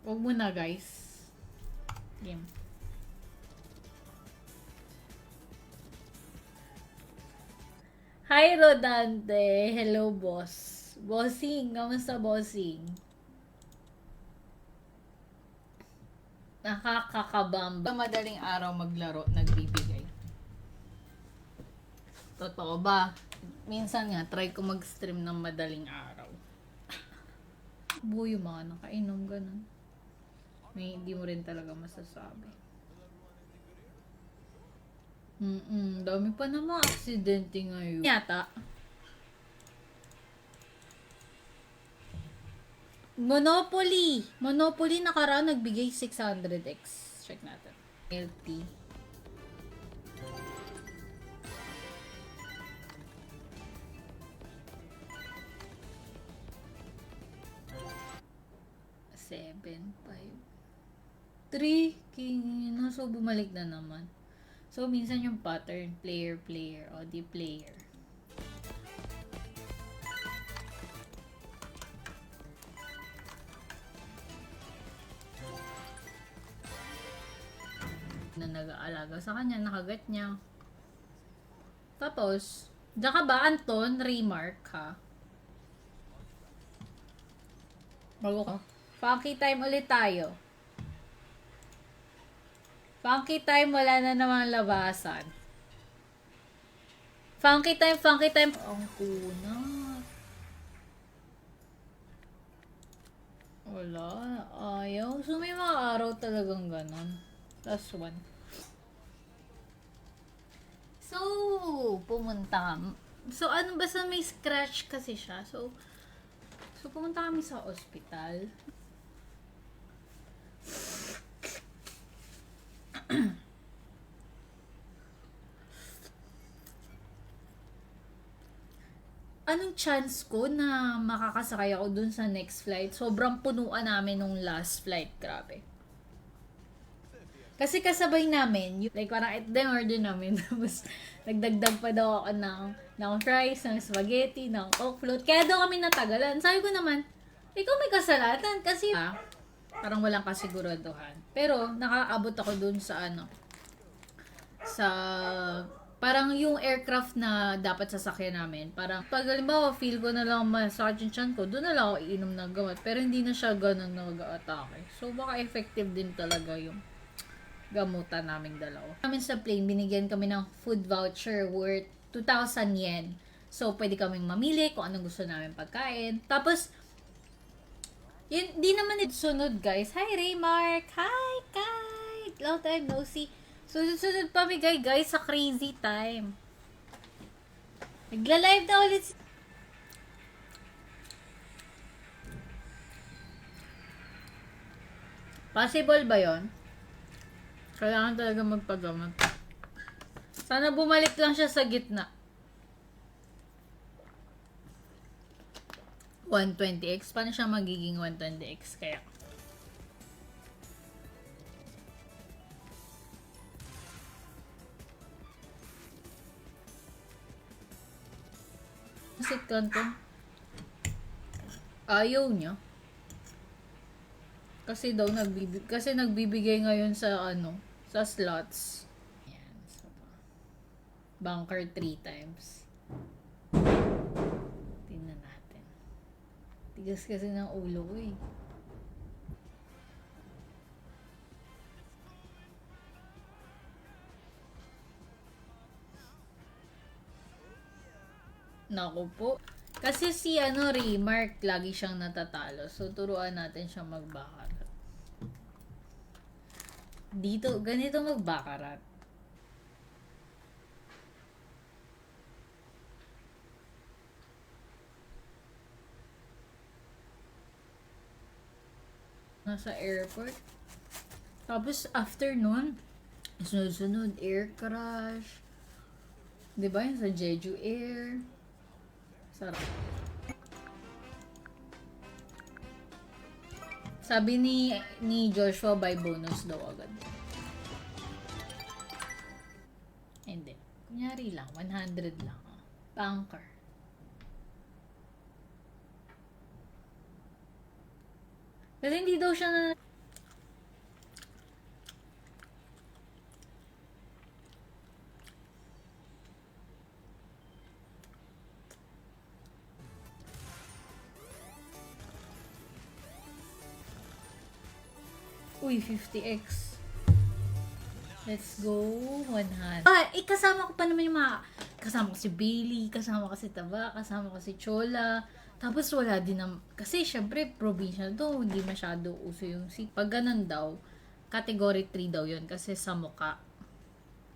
Huwag muna guys. Game. Hi Rodante! Hello boss. Bossing, kamusta bossing? Nakakakabamba. Madaling araw maglaro, nagbibigay. Totoo ba? Minsan nga, try ko mag-stream ng madaling araw. Buyo mga nakainom, ganun. Hindi mo rin talaga masasabi. Dami pa na mga aksidente ngayon. Yata. Monopoly! Monopoly nakaraan nagbigay 600x. Check natin. LT. Seven, 5. 3. King. So, bumalik na naman. So, minsan yung pattern, player, o di player. Na nag-aalaga sa kanya, nakagat niya. Tapos, diyan ka ba, Anton? Remark, ha? Bago ka. Funky time ulit tayo. Funky time, wala na namang labasan. Funky time. Ang kunat. Wala. Ayaw. So, may mga araw talagang ganon. Last one. So, pumunta kami. So, ano, basta may scratch kasi siya. So, pumunta kami sa ospital. Anong chance ko na makakasakay ako dun sa next flight? Sobrang punuan namin nung last flight. Grabe. Kasi kasabay namin, like parang ito din order namin. Tapos nagdagdag pa daw ako ng fries, ng spaghetti, ng coke float. Kaya daw kami natagalan. Sabi ko naman, ikaw may kasalanan kasi parang walang kasiguraduhan. Pero nakaabot ako dun sa sa parang yung aircraft na dapat sasakyan namin. Parang pag halimbawa feel ko na lang masakit yung chan ko, doon na lang ako iinom ng gamot. Pero hindi na siya ganun nag-atake. So baka effective din talaga yung gamutan naming dalawa. Namin sa plane, binigyan kami ng food voucher worth 2,000 yen. So, pwede kaming mamili kung anong gusto namin pagkain. Tapos, yun, di naman sunod guys. Hi Raymark! Hi Kai! Long time no see. Sunod pamigay guys sa crazy time. Nagla-live na ulit. Possible ba yon? Kailangan talaga magpagamot. Sana bumalik lang siya sa gitna. 120x? Paano siya magiging 120x kaya? Sit kanto. Ayaw niya. Kasi daw nagbibigay ngayon sa sa slots. Ayan. So, bunker 3 times. Tingnan natin. Tigas kasi ng ulo ko eh. Naku po. Kasi si Remark, lagi siyang natatalo. So, turuan natin siyang magbakarat. Ganito magbakarat. Nasa airport. Tapos, after nun, sunod-sunod, air crash. Diba yun sa Jeju Air? Sarap. Sabi ni Joshua, by bonus daw agad. Hindi. Kunyari lang, 100 lang. Bunker. Kasi hindi daw siya Uy, 50x. Let's go. 100. Kasama ko pa naman yung mga... Kasama ko si Bailey, kasama ko si Taba, kasama ko si Chola. Tapos wala din na... Kasi syempre, provincial to. Hindi masyado uso yung pag ganun daw, category 3 daw yun. Kasi sa mukha,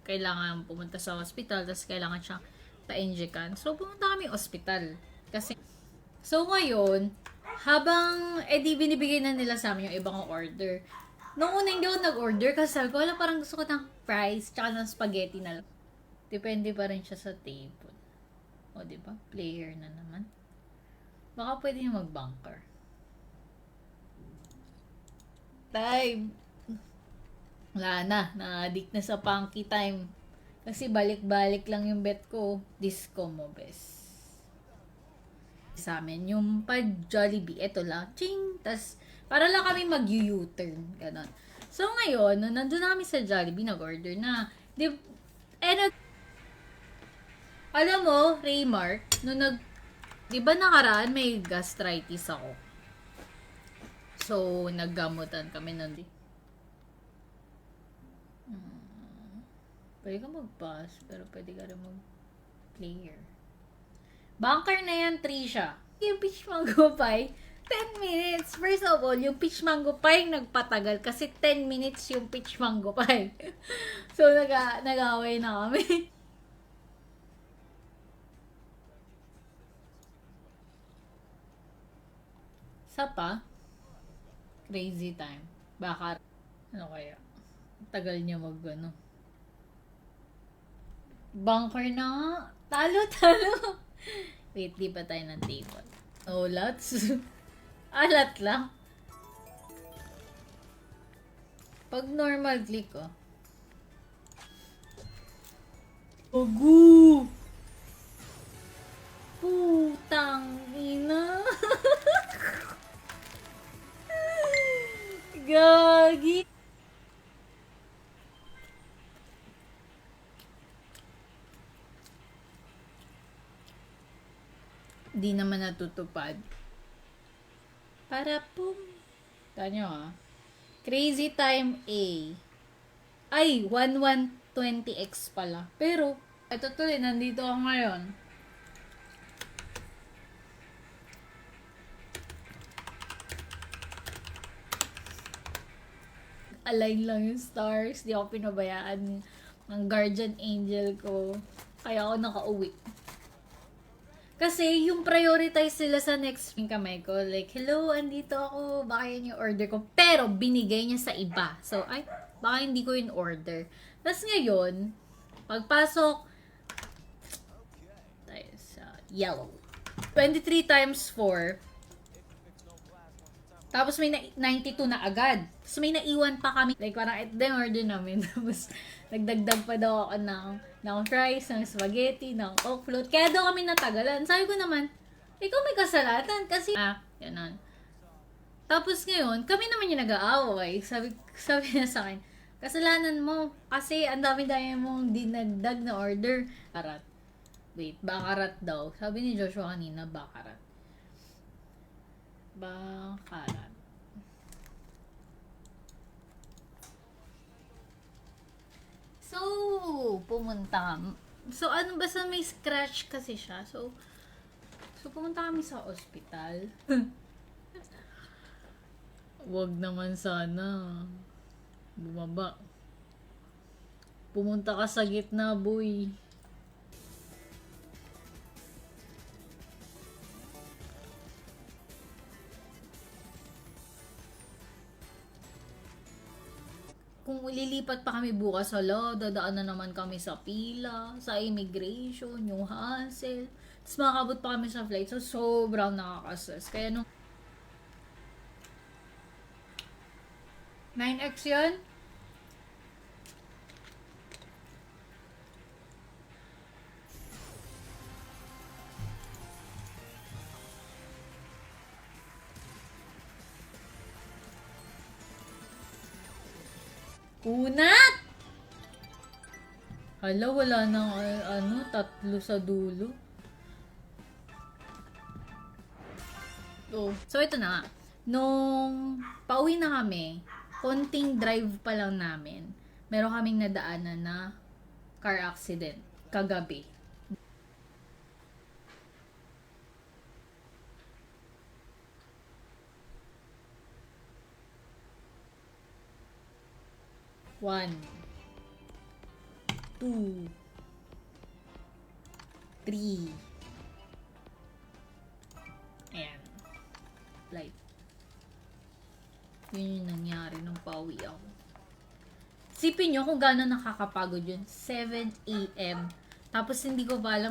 kailangan pumunta sa hospital, tapos kailangan siyang pa-injekan. So, pumunta kami hospital. Kasi, so ngayon, habang, di binibigay na nila sa amin yung ibang order. Noong una hindi ako nag-order kasi sabi ko, wala, parang gusto ko ng fries, tsaka ng spaghetti na lang. Depende pa rin siya sa table. O, diba? Player na naman. Baka pwede yung mag-bunker. Time! Wala na. Na-addict na sa punky time. Kasi balik-balik lang yung bet ko. Disco mo, bes. Sa amin, yung pa Jollibee, eto lang. Ching! Tas, para lang kami mag-U-turn. Ganon. So, ngayon, nung nandun na kami sa Jollibee, nag-order na. Alam mo, Raymark, nung di ba nakaraan may gastritis ako? So, naggamutan kami nun. Pwede ka mag-pass, pero pwede ka rin mag-player. Bunker na yan, Trisha. Yung peach mango pie, 10 minutes. First of all, yung peach mango pie nagpatagal kasi 10 minutes yung peach mango pie. So, nag-away na kami. Sa pa? Crazy time. Baka, ano kaya? Tagal niya bunker na nga. Talo. Wait, di pa tayo ng table. Oh, lots. Alat lang. Pag normal click, oh. Ogu! Putang ina. Gagi. Di naman natutupad. Para pum. Tanyo Crazy time A. Ay, 1120x pala. Pero, ito tuloy, nandito ako ngayon. Align lang yung stars. Di ako pinabayaan ng guardian angel ko. Kaya ako nakauwi. Kasi yung prioritize sila sa next yung kamay ko. Like, hello, andito ako. Baka yan yung order ko. Pero, binigay niya sa iba. So, baka hindi ko yung order. Tapos ngayon, pagpasok, tayo sa yellow. 23 times 4. Tapos may 92 na agad. Tapos may naiwan pa kami. Like, parang ito yung order namin. Tapos, nagdagdag pa daw ako ng fries, ng spaghetti, ng coke float. Kaya daw kami natagalan. Sabi ko naman, ikaw may kasalatan. Kasi, ganun. Tapos ngayon, kami naman yung nag-aaway. Sabi niya sa akin, kasalanan mo. Kasi, ang dami-dami mong dinagdag na order. Bakarat. Wait, bakarat daw. Sabi ni Joshua kanina, bakarat. Bakarat. So, pumunta. So, basta may scratch kasi siya. So pumunta kami sa ospital. Wag naman sana. Bumaba. Pumunta ka sa gitna, boy. Kung lilipat pa kami bukas, dadaan na naman kami sa pila, sa immigration, yung hassle. Tapos makakabot pa kami sa flight. So, sobrang nakaka-stress. Kaya 9x yun? Unat! Hala, wala nang tatlo sa dulo. So ito na nga. Nung pauwi na kami, konting drive pa lang namin, meron kaming nadaanan na car accident kagabi. One, two, three. Ayan. Light. Yun yung nangyari nung pauwi ako. Sipin nyo kung gano'n nakakapagod yun. 7 a.m. Tapos hindi ko pa alam